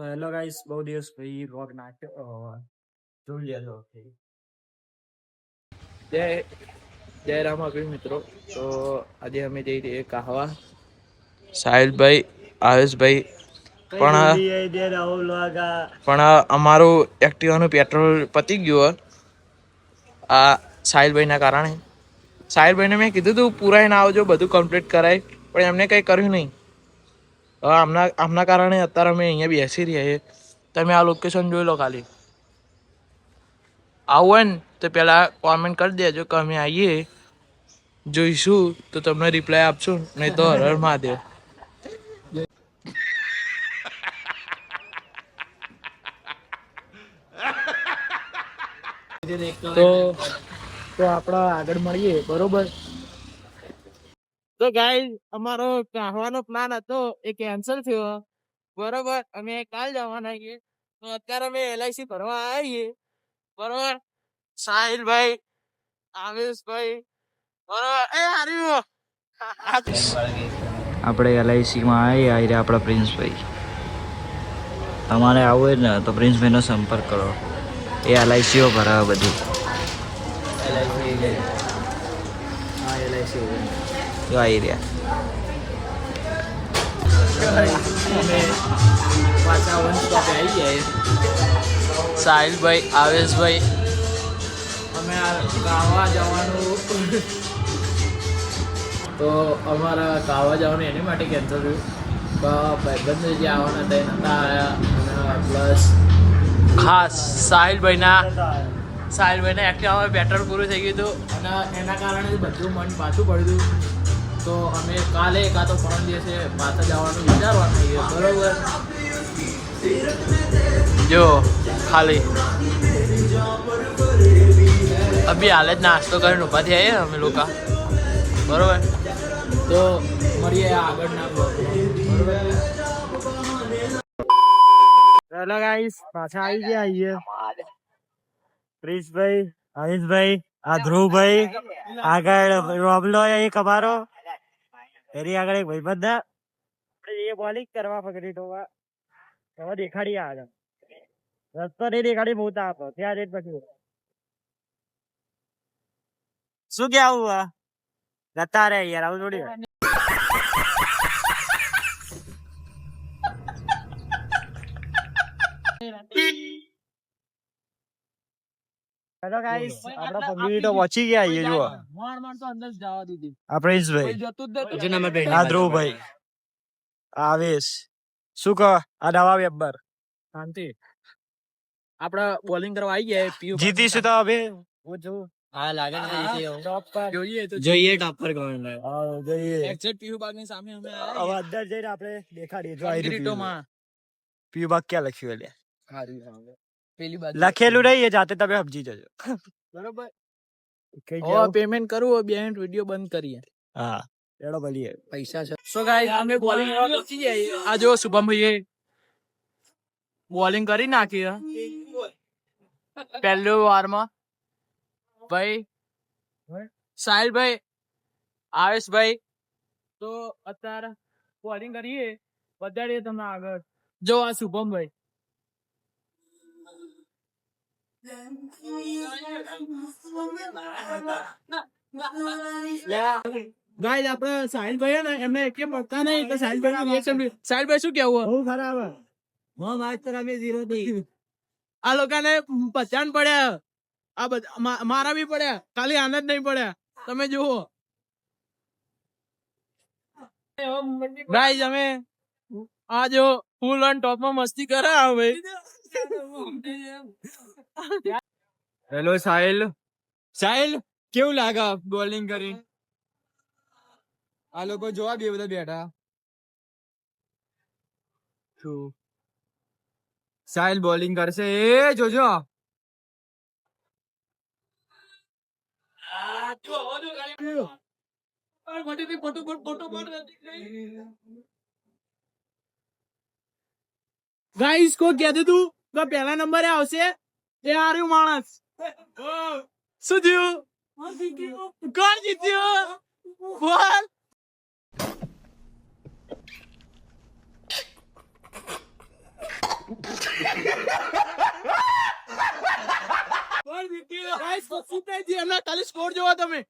તો hello guys, બહુ દિવસ પછી વ્લોગ નાખ્યો, જોઈ લેજો. જય જય રામ અભિ મિત્રો. તો આજે અમે જઈ રહીએ કાહવા. સાહિલભાઈ, આયુષભાઈ પણ અમારું એક્ટિવાનું પેટ્રોલ પતી ગયું આ સાહિલભાઈના કારણે. સાહિલભાઈને મેં કીધું તું પૂરાઈને આવજો, બધું કમ્પ્લીટ કરાય, પણ એમને કંઈ કર્યું નહીં. આમના કારણે અત્યારે અમે અહીંયા બેસી રહ્યા છીએ. તમે આ લોકેશન જોઈ લો. ખાલી આવું હોય ને તો પહેલાં કોમેન્ટ કરી દેજો કે અમે આવીએ, જોઈશું તો તમને રિપ્લાય આપશું, નહીં તો હર હર મહાદેવ. તો આપણા આગળ મળીએ, બરોબર? તો ગાઈસ, અમારો કાહવાનો પ્લાન હતો એ કેન્સલ થયો, બરોબર. અમે કાલ જવાના છીએ. તો અત્યારે અમે LIC ભરવા આવીએ, બરોબર. સાહિલભાઈ, આવેશભાઈ, બરોબર. આપણે LICમાં આવી રહ્યા આપણા પ્રિન્સભાઈ. તમારે આવવું હોય ને તો પ્રિન્સભાઈનો સંપર્ક કરો. એ LICઓ ભરાવે બધું. જો આવી રહ્યા. સાહિલભાઈ, આવેશભાઈ, અમે કાહવા જવાનું. તો અમારા કાહવા જવાનું એની માટે કેન્સલ થયું. ભાઈબંધ જે આવવાના હતા એ નતા આવ્યા. પ્લસ ખાસ સાહિલભાઈના એક્ટિવામાં પેટ્રોલ પૂરું થઈ ગયું હતું અને એના કારણે બધું મન પાછું પડ્યું. તો અમે કાલે કાં તો 3 દિવસે પાછા જવાનું વિચારવાનું છે, બરોબર. જો ખાલી અભી હાલ જ નાસ્તો કરીને ઊભા થયા અમે લોકો, બરોબર. તો મળીએ આગળના બ્લોગમાં, બરોબર. હેલો ગાઈસ, પાછા આવી ગયા અહીંયા. પ્રિન્સભાઈ, હરીશભાઈ, આ ધ્રુવભાઈ, આગળ રોબલો એક અમારો, એની આગળ એક ભાઈબંધ. આપણે એ બોલિંગ કરવા પકડી તો હવે દેખાડી આગળ રસ્તો નહીં દેખાડી મોટા આપો ત્યાં રેટ પછી શું કેવું જતા રે યાર, આવું થોડી. હેલો ગાઈસ, આપડા 15 મિનિટો પહોંચી ગયા છીએ. જુઓ આ પ્રિન્સભાઈ, આ ધ્રુવભાઈ, આવેશ, શું કહો આ નવા મેમ્બર. શાંતિ. આપડે બોલિંગ કરવા આવી ગયા. જીતીશું તો હવે હા લાગે છે જોઈએ ટોપ પર કોણ જોઈએ. એક્ઝેક્ટ પીયુ બાગની સામે અમે હવે અંદર જઈને આપણે દેખાડીએ. જો આવી રહ્યું પીયુ બાગ ક્યાં લખ્યું એટલે પેલી બાજુ લખેલું નહીં, એ જાતે તમે સમજી જજો, બરોબર. હવે પેમેન્ટ કરવું હોય બેન, વિડિયો બંધ કરીએ. હા એડો ભલીએ પૈસા છે. સો ગાઈસ, અમે બોલિંગ કરવા પહોંચી જઈએ. આ જો શુભમભાઈએ બોલિંગ કરી નાખી પહેલી વારમાં. ભાઈ સાહિલભાઈ, આવેશભાઈ, તો અત્યારે બોલિંગ કરીએ, વધારીએ તમને આગળ. જો આ શુભમભાઈ. ગાઈસ, આપણે સાહિલભાઈ ને એમને એક પડતા નહીં તો સાહિલભાઈ રિએક્શન. સાહિલભાઈ શું કેવું? બહુ ખરાબ. હું મેચ તો રમે 0-3. આ લોકોને 50 પડ્યા, આ બધા મારા બી પડ્યા, ખાલી આનંદ નહીં પડ્યા. તમે જુઓ ગાઈસ, અમે આ જો ફૂલ ઓન ટોપમાં મસ્તી કરે ભાઈ. હેલો સાહિલ, કેવું લાગે બોલિંગ કરી? આ લોકો જોવા બે બધા બેઠા. સાહિલ બોલિંગ કરશે, એ જોજો. ગાઈસ, કો કહેતું તું તો પહેલા નંબરે આવશે એ હાર્યું માણસ. શું થયું? કોણ જીત્યું? બોલ. Guys, કશું જ નહીં થયું. એમના ખાલી સ્કોર જોવો તમે.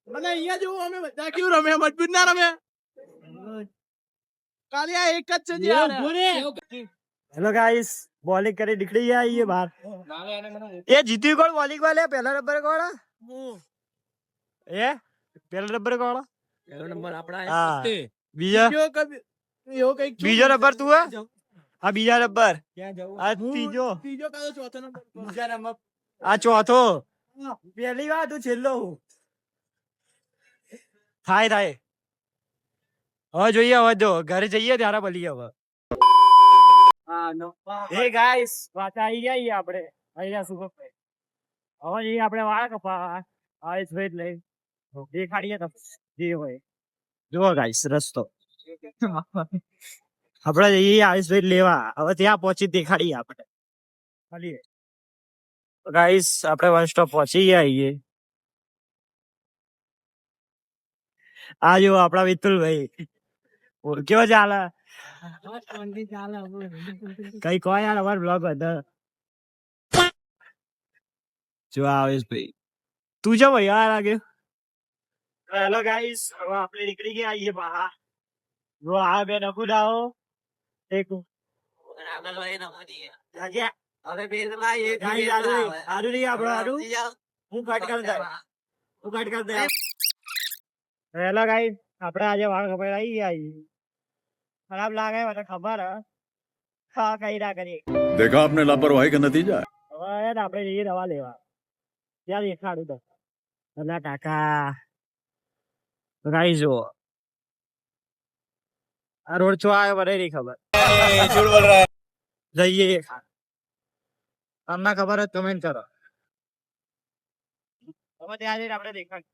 અને અહીંયા જુઓ અમે બધા કેવું રમે મજબૂત ના રમે ખાલી આ એક જ છે જે આ રહ્યા. હેલો ગાઈસ, બોલિંગ કરી નીકળી ગયા ये बाहर. ये जीती कौन बॉलिंग वाले? पहला नंबर कौन है? ये पहला नंबर कौन है? પહેલો નંબર આપણા हाँ बीजा એવો કઈક बीजो नंबर तू है? हाँ बीजा नंबर. आ तीजो ત્રીજો કયો ચોથો નંબર બીજા નંબર आ चौथो. पहली बार तू छेल्लो થાય થાય. હવે જોઈએ, હવે જો ઘરે જઈએ ત્યારે બોલીએ હવે. એ ગાઈસ પાછા આવી ગયા આપણે અહીંયા સુગમભાઈ. હવે જઈએ આપણે વાળ કપાવા આઈસ વેટ લઈ દેખાડીએ તો જે હોય. જુઓ ગાઈસ રસ્તો આપણે જઈએ આઈસ વેટ લેવા. હવે ત્યાં પહોંચી દેખાડીએ આપણે. ચાલીએ ગાઈસ, આપણે વન સ્ટોપ પહોંચી ગયા છીએ. આ જો આપણા વિતુલભાઈ કેવો ચાલે? કઈ કોઈ યાર અમારો બ્લોગ હતો. જો આવેશ ભાઈ, તું જો ભાઈ યાર આગે. હેલો ગાઈસ, હવે આપણે નીકળી ગયા આઈએ બહાર. જો આ બે નકુડાઓ એક હું કટ કર દે. હેલો ગાઈસ, આપણે આજે વાળ કપાઈ આવી ગયા છીએ. ખરાબ લાગે મને ખબર હે. હા કઈ ના કરીએ. देखा आपने लापरवाही का नतीजा है। હવે યાર આપણે જઈએ દવા લેવા. ત્યાં દેખાડું તો ભલા કાકા ગાઈસ જુઓ. આ રોડ છો આવ્યો મને નહીં ખબર. જઈએ તમને ખબર હોય કમેન્ટ કરો. હવે ત્યાં જઈને આપણે દેખાડ.